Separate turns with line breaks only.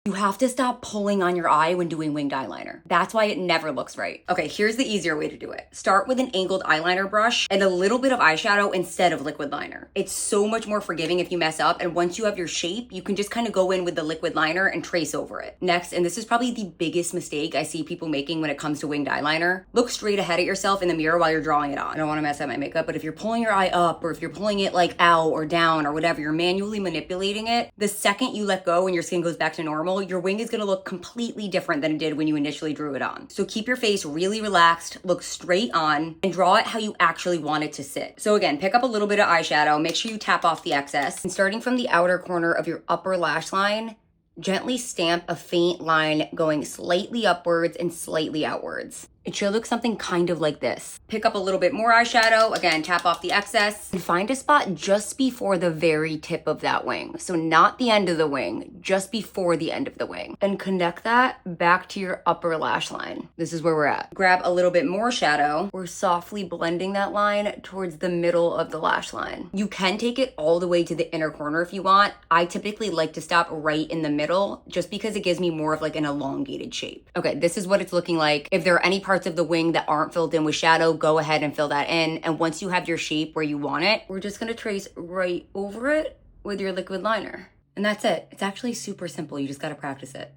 You have to stop pulling on your eye when doing winged eyeliner. That's why it never looks right. Okay, here's the easier way to do it. Start with an angled eyeliner brush and a little bit of eyeshadow instead of liquid liner. It's so much more forgiving if you mess up, and once you have your shape, you can just kind of go in with the liquid liner and trace over it. Next, and this is probably the biggest mistake I see people making when it comes to winged eyeliner, look straight ahead at yourself in the mirror while you're drawing it on. I don't want to mess up my makeup, but if you're pulling your eye up or if you're pulling it like out or down or whatever, you're manually manipulating it. The second you let go and your skin goes back to normal, your wing is going to look completely different than it did when you initially drew it on. So keep your face really relaxed, look straight on, and draw it how you actually want it to sit. So again, pick up a little bit of eyeshadow, make sure you tap off the excess, and starting from the outer corner of your upper lash line, gently stamp a faint line going slightly upwards and slightly outwards. It should look something kind of like this. Pick up a little bit more eyeshadow, again, tap off the excess, and find a spot just before the very tip of that wing. So not the end of the wing, just before the end of the wing. And connect that back to your upper lash line. This is where we're at. Grab a little bit more shadow. We're softly blending that line towards the middle of the lash line. You can take it all the way to the inner corner if you want. I typically like to stop right in the middle just because it gives me more of like an elongated shape. Okay, this is what it's looking like. If there are any parts of the wing that aren't filled in with shadow, go ahead and fill that in. And once you have your shape where you want it, we're just gonna trace right over it with your liquid liner. And that's it. It's actually super simple. You just gotta practice it.